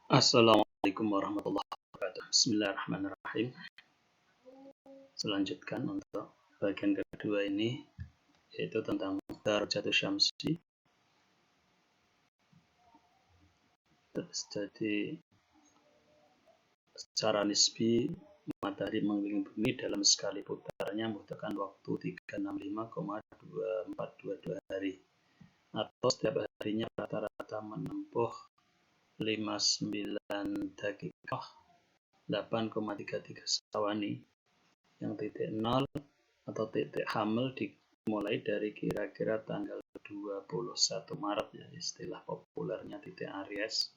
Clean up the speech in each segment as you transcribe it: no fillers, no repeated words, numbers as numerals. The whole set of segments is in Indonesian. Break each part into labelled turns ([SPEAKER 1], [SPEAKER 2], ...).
[SPEAKER 1] Assalamualaikum warahmatullahi wabarakatuh. Bismillahirrahmanirrahim. Selanjutkan untuk bagian kedua ini, yaitu tentang darajatu syamsi. Jadi secara nisbi matahari mengelilingi bumi dalam sekali putarnya membutuhkan waktu 365,2422 hari, atau setiap harinya rata-rata menempuh 59 dakikah 8,33 sawani, yang titik nol atau titik hamil dimulai dari kira-kira tanggal 21 Maret, ya, istilah populernya titik Aries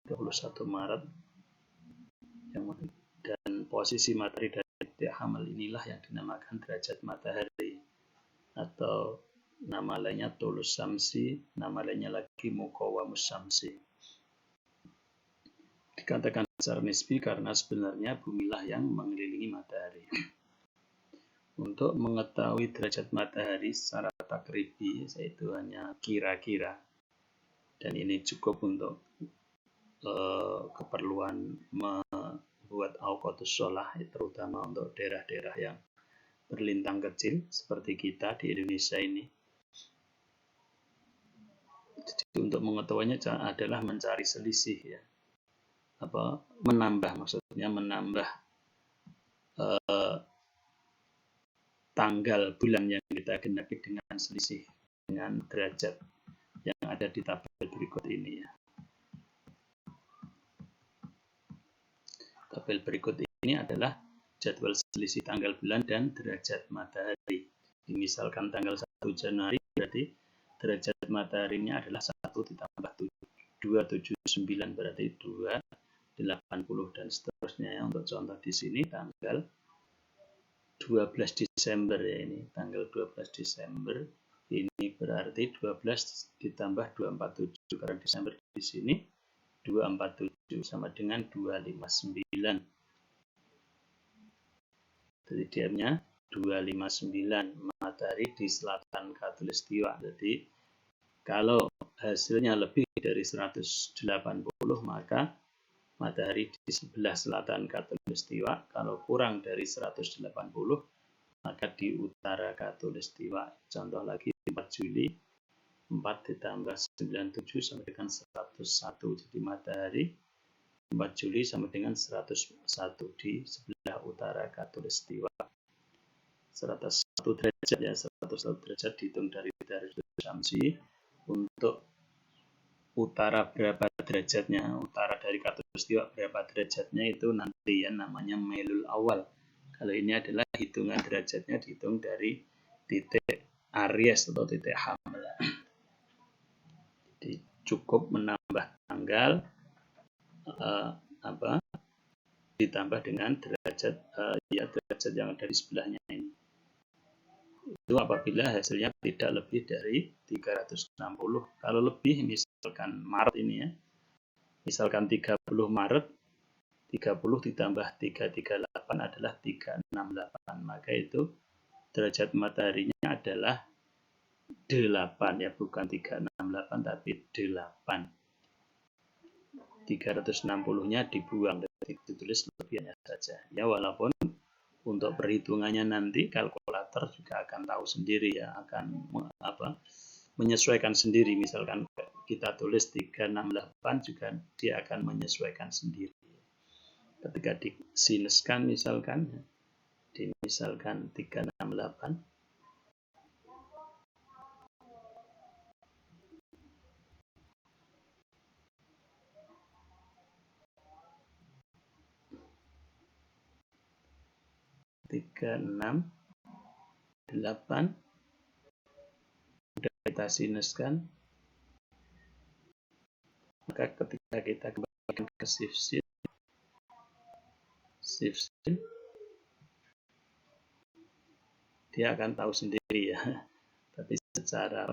[SPEAKER 1] 21 Maret, dan posisi matahari dari titik hamil inilah yang dinamakan derajat matahari, atau nama lainnya tulus samsi, nama lainnya lagi muqawamus samsi. Dikatakan secara nisbi karena sebenarnya bumilah yang mengelilingi matahari. Untuk mengetahui derajat matahari secara takribi, yaitu hanya kira-kira, dan ini cukup untuk keperluan membuat awqatus shalah, terutama untuk daerah-daerah yang berlintang kecil seperti kita di Indonesia ini. Jadi untuk mengetahuinya adalah mencari selisih, ya, menambah, maksudnya menambah tanggal bulan yang kita genapi dengan selisih dengan derajat yang ada di tabel berikut ini, ya. Tabel berikut ini adalah jadwal selisih tanggal bulan dan derajat matahari. Misalkan tanggal 1 Januari, berarti derajat mataharinya adalah 1 ditambah 279, berarti 280, dan seterusnya, ya. Untuk contoh di sini tanggal 12 Desember, ya, ini tanggal 12 Desember, ini berarti 12 ditambah 247, karena Desember di sini 247 sama dengan 259. Jadi diamnya 259, matahari di selatan khatulistiwa. Jadi kalau hasilnya lebih dari 180, maka matahari di sebelah selatan khatulistiwa. Kalau kurang dari 180, maka di utara khatulistiwa. Contoh lagi 4 Juli, 4 ditambah 97 sama dengan 101. Jadi matahari 4 Juli sama dengan 101 di sebelah utara khatulistiwa. 101 derajat, ya, 101 derajat dihitung dari darajat syamsi. Untuk utara berapa derajatnya, utara dari khatulistiwa berapa derajatnya, itu nanti, ya, namanya mailul awal. Kalau ini adalah hitungan derajatnya dihitung dari titik Aries atau titik hamil. Jadi cukup menambah tanggal ditambah dengan derajat derajat yang ada di sebelahnya ini. Itu apabila hasilnya tidak lebih dari 360. Kalau lebih, misalkan Maret ini, ya, misalkan 30 Maret, 30 ditambah 338 adalah 368, maka itu derajat mataharinya adalah 8, ya, bukan 368 tapi 8. 360-nya dibuang, ditulis lebihnya saja, ya, walaupun untuk perhitungannya nanti kalkulator juga akan tahu sendiri, ya, akan menyesuaikan sendiri. Misalkan kita tulis 368 juga dia akan menyesuaikan sendiri. Ketika disinuskan misalkan 368, sudah kita sinuskan, maka ketika kita kembalikan ke shift dia akan tahu sendiri, ya. Tapi secara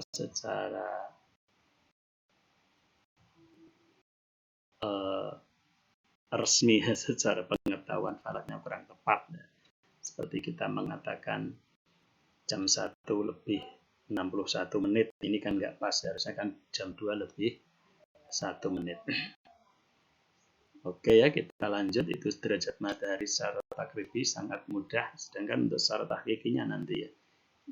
[SPEAKER 1] resmi, secara pengetahuan falaknya kurang tepat, ya. Seperti kita mengatakan jam 1 lebih 61 menit, ini kan nggak pas, harusnya kan jam 2 lebih 1 menit. Oke ya, kita lanjut. Itu derajat matahari secara takribi sangat mudah, sedangkan untuk secara tahqiqinya nanti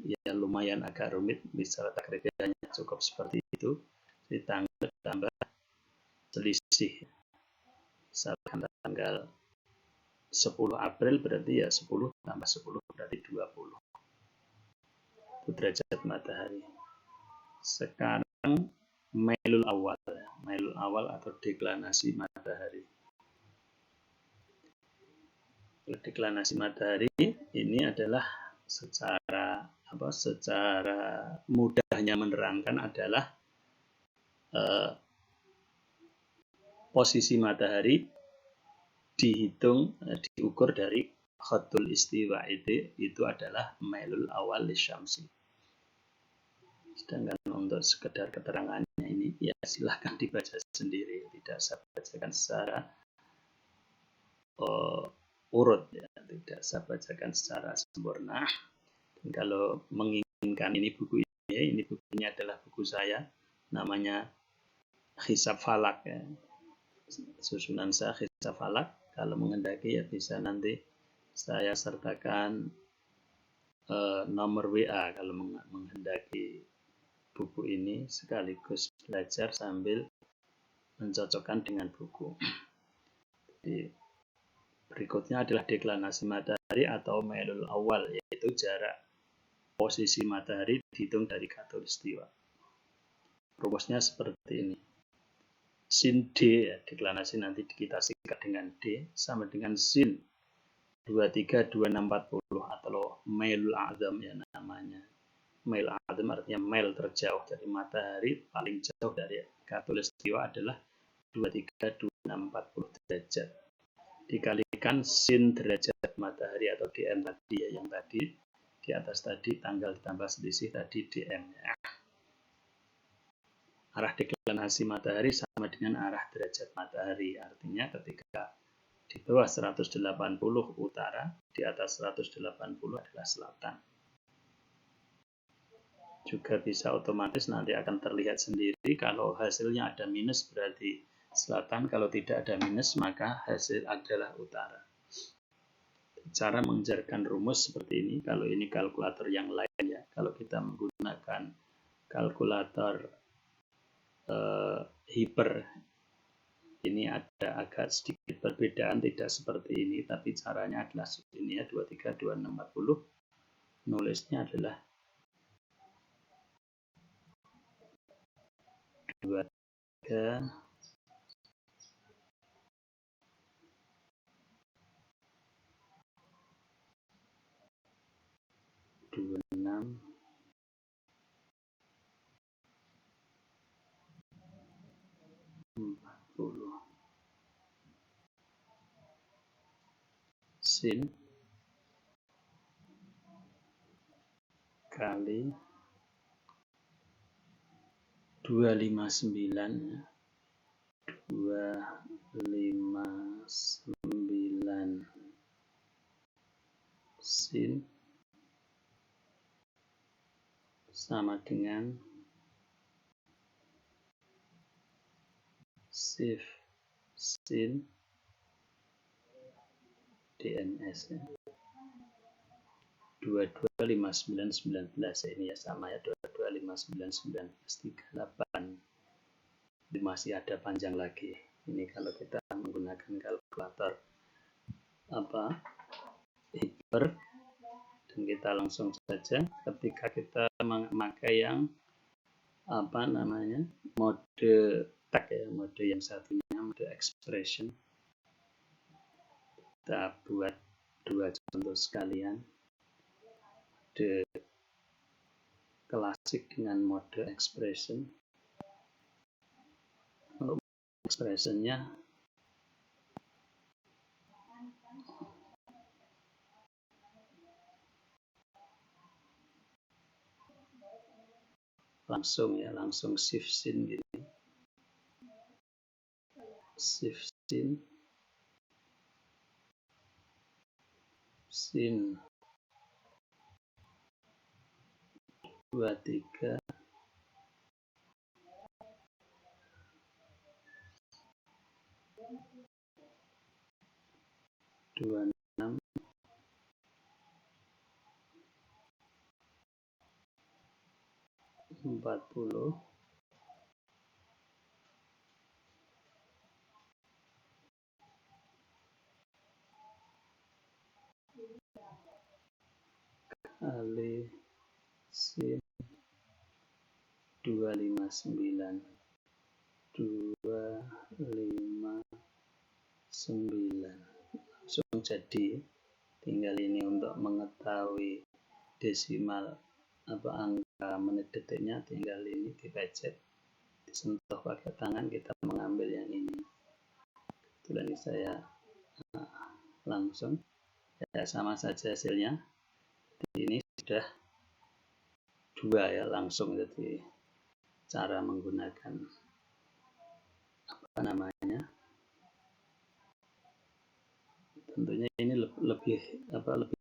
[SPEAKER 1] ya lumayan agak rumit. Secara takribi hanya cukup seperti itu, ditambah selisih. Misalkan tanggal 10 April berarti ya 10 tambah 10 berarti 20. Itu derajat matahari. Sekarang mailul awal, mailul awal atau deklinasi matahari. Deklinasi matahari ini adalah secara mudahnya menerangkan adalah posisi matahari diukur dari khatul istiwa, itu adalah mailul awal lisyamsi. Sedangkan untuk sekedar keterangannya ini ya silahkan dibaca sendiri, tidak saya bacakan secara urut ya, tidak saya bacakan secara sempurna. Dan kalau menginginkan ini bukunya adalah buku saya, namanya Hisab Falak ya. Susunan saya Hisab Falak. Kalau menghendaki ya bisa nanti saya sertakan nomor WA kalau menghendaki buku ini sekaligus belajar sambil mencocokkan dengan buku. Jadi, berikutnya adalah deklinasi matahari atau mailul awal, yaitu jarak posisi matahari dihitung dari khatulistiwa. Rumusnya seperti ini. Sin D, ya, deklinasi nanti kita singkat dengan D, sama dengan sin 232640 atau mailul azam ya namanya. Mail azam artinya mail terjauh dari matahari, paling jauh dari khatulistiwa adalah 232640 derajat. Dikalikan sin derajat matahari atau DM tadi ya, yang tadi di atas tadi tanggal ditambah selisih tadi DM ya. Arah deklinasi matahari sama dengan arah derajat matahari, artinya ketika di bawah 180 utara, di atas 180 adalah selatan. Juga bisa otomatis nanti akan terlihat sendiri, kalau hasilnya ada minus berarti selatan, kalau tidak ada minus maka hasil adalah utara. Cara mengejarkan rumus seperti ini, kalau ini kalkulator yang lain ya, kalau kita menggunakan kalkulator hiper, ini ada agak sedikit perbedaan, tidak seperti ini, tapi caranya adalah ini ya, 232640, nulisnya adalah 23 26 40 sin kali 259 sin sama dengan sif sin DNS ya. 225919 ini ya sama ya, 22591938. Masih ada panjang lagi. Ini kalau kita menggunakan kalkulator hiper, dan kita langsung saja ketika kita memakai yang mode tag ya, mode yang satunya mode expression. Kita buat dua contoh sekalian, mode klasik dengan mode expression. Untuk expressionnya langsung shift sin gini, shift sin 23 26 26, 40, kali sin 259. Langsung jadi. Tinggal ini untuk mengetahui desimal angka menit detiknya, tinggal ini dipecet, disentuh pakai tangan, kita mengambil yang ini. Kebetulan ini saya langsung, ya sama saja hasilnya. Ini sudah 2 ya, langsung. Jadi cara menggunakan tentunya ini lebih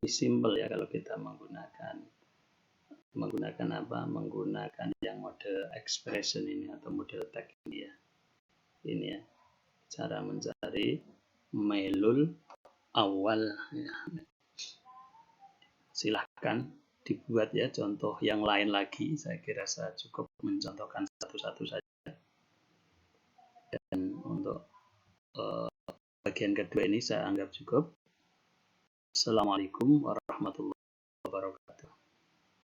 [SPEAKER 1] simpel ya kalau kita menggunakan yang model expression ini atau model tag ini ya. Ini ya cara mencari melul awal ya. Silahkan dibuat ya contoh yang lain lagi. Saya kira saya cukup mencontohkan satu-satu saja. Dan untuk bagian kedua ini saya anggap cukup. Assalamualaikum warahmatullahi wabarakatuh.